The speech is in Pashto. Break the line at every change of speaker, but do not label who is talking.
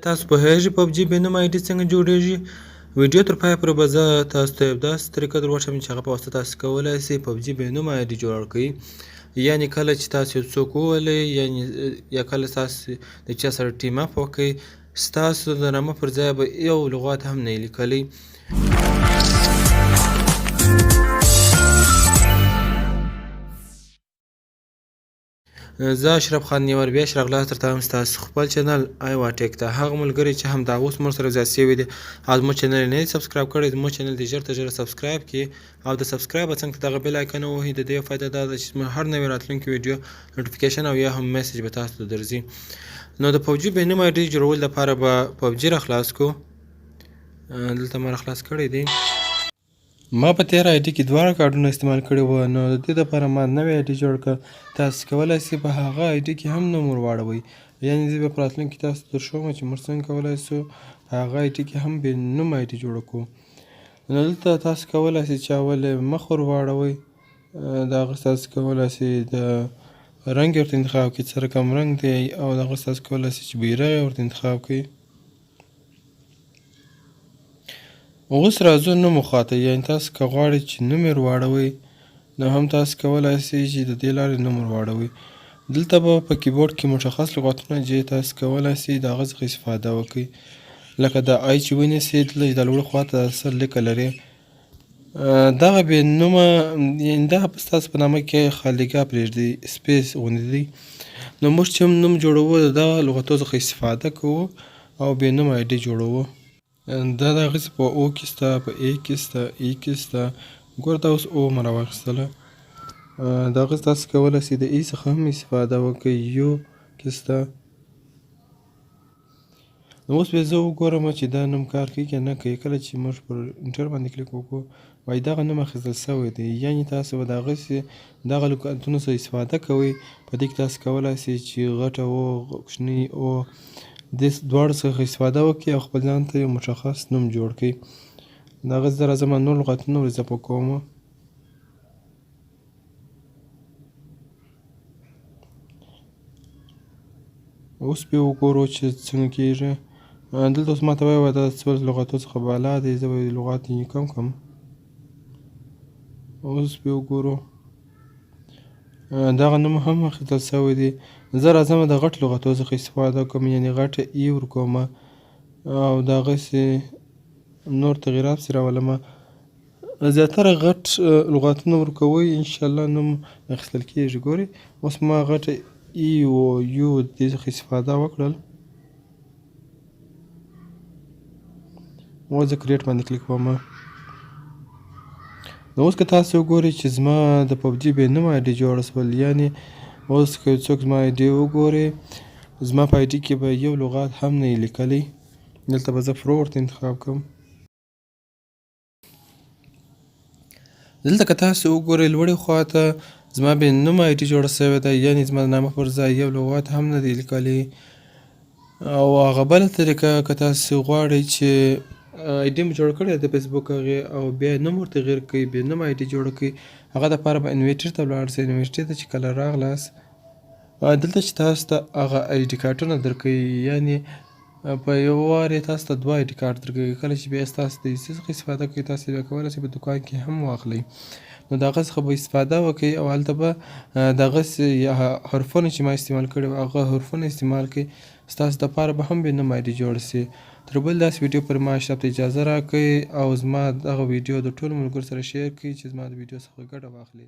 تاسو پوهیږئ پبجي بې نومه آی ډي څنګه جوړیږي؟ ویډیو تر پایه پورې به زه تاسو ته یو داسې طریقه در وښیم چې هغه په واسطه تاسو کولی شئ پبجي بې نومه آی ډي جوړه کړئ. یعنې کله چې تاسو یو څوک وولئ یا کله تاسو د چا سره ټیم اپ وکړئ، ستاسو د نامه پر ځای به یو لغات هم نه وي لیکلی. زه اشرف خان نیور بیا راغلاست درته وایم ستاسو خپل چینل ایوا ټیک ته. هغه ملګري چې هم دا اوس موږ سره ځای شوي دي او زموږ چینل یې نه دي سبسکرایب کړی، زموږ چینل دې ژر تر ژره سبسکرایب کړي او د سبسکرایب څنګ ته دغه بیل آیکن ووهئ. د دې فایده دا ده چې زموږ هر نوی راتلونکی ویډیو نوټیفیکیشن او یا هم میسج به تاسو ته درځي. نو د پبجي بې نومه آی ډي جوړولو لپاره به پبجي راخلاص کړو. دلته ما راخلاص کړی دی. ما په تېره آی ډي کې دواړه کارډونه استعمال کړي وو، نو د دې دپاره ما نوی آی ډي جوړ کړ. تاسو کولی شئ په هغه آی ډي کې هم نوم ور واړوئ. یعنې زه به په راتلونکي تاسو ته درښوم چې موږ څنګه کولی شو په هغه آی ډي کې هم بې نومه آی ډي جوړه کړو. نو دلته تاسو کولی شئ چې اول یې مخ ور واړوئ، د هغه تاسو کولی شئ د رنګ یې ورته انتخاب کړئ، څه رقم رنګ دی، او د هغه تاسو کولی شئ چې بیرغ یې ورته انتخاب کړئ. اوس راځو نومو خواته، یعنې تاسو که غواړئ چې نوم یې ور واړوئ نو هم تاسو کولی شئ چې د دې لارې نوم ور واړوئ. دلته به په کیبورډ کې مشخص لغتونه چې تاسو کولی شئ د هغه څخه استفاده وکړئ، لکه دا آی چې ونیسئ دلته چې د لوړه خواته سر لیکه لري، دغه بې نومه یعنې دغه په ستاسو په نامه کې خالیګاه پرېږدئ، سپیس غوندې دی. نو موږ چې هم نوم جوړوو د دغه لغتو څخه استفاده کوو او بې نومه آی ډي جوړوو. دا د هغسې په او کې شته، په ای کې شته، ای کې شته. ګوره دا اوس او مې راواخیستله، د هغه تاسو کولی شئ د ای څخه هم استفاده وکړئ، یو کې شته. نو اوس بیا زه وګورم چې دا نوم کار کوي که نه کوي. کله چې موږ پر انټر باندې کلیک وکړو وایي دغه نوم اخیستل شوی دی، یعنې تاسو به د هغسې دغه لغتونو څخه استفاده کوئ. په دې کې تاسو کولی شئ چې غټه او کوچنۍ او دې دواړو څخه استفاده وکړئ او خپل ځان ته یو مشخص نوم جوړ کړئ. د هغه زه راځم نور لغتونه ور اضافه کوم. اوس بیا وګورو چې څنګه کېږي. دلته اوس ماته ووایه دا څو لغتو څخه بالا دی، زه به لغات یې کم کړم. اوس بیا وګورو دغه نوم هم اخیستل شوی دی. زه راځم د غټ لغتو څخه استفاده کوم، یعنې غټه ای ورکوم او د هغسې نور تغییرات پسې راولمه. زیاتره غټ لغاتونه ورکوئ انشاءالله نوم اخیستل کېږي. ګورئ اوس ما غټه ای او یو دې څخه استفاده وکړل. اوس زه کریټ باندې کلیک کوم. نو اوس که تاسو وګورئ چې زما د پبجي بې نومه آی ډي جوړه شول، یعنې اوس که یو څوک زما آی ډي وګوري زما په آی ډي کې به یو لغات هم نه وي لیکلی. دلته به زه پرو ورته انتخاب کړم. دلته که تاسو وګورئ لوړې خواته زما بې نومه آی ډي جوړه شوې ده، یعنې زما د نامه پر ځای یو لغات هم نه دی لیکلی. او هغه بله طریقه که تاسو غواړئ چې آی ډي مو جوړه کړې ده د فیسبوک هغې او بیا یې نوم ورته تغییر کړئ، بې نومه آی ډي جوړه کړئ، هغه دپاره به انویټر ته ولاړ شئ. انویټر ته چې کله راغلاست دلته چې تاسو ته هغه آی ډي کارډونه درکوي، یعنې په یو وار یې تاسو ته دوه آی ډي کارډ درکوي. کله چې بیا تاسو د هیڅ څخه استفاده کوئ تاسو بیا کولی شئ په دوکان کې هم واخلئ. نو د هغه څخه به استفاده وکړئ او هلته به د هغسې حرفونه چې ما استعمال کړي وو هغه حرفونه استعمال کړئ، ستاسو دپاره به هم بې نومه آی ډي جوړه شي. تر بل داسې ویډیو پورې ما اشرف ته اجازه راکړئ او زما دغه ویډیو د ټولو ملګرو سره شیر کړئ چې زما د ویډیو څخه ګټه واخلي.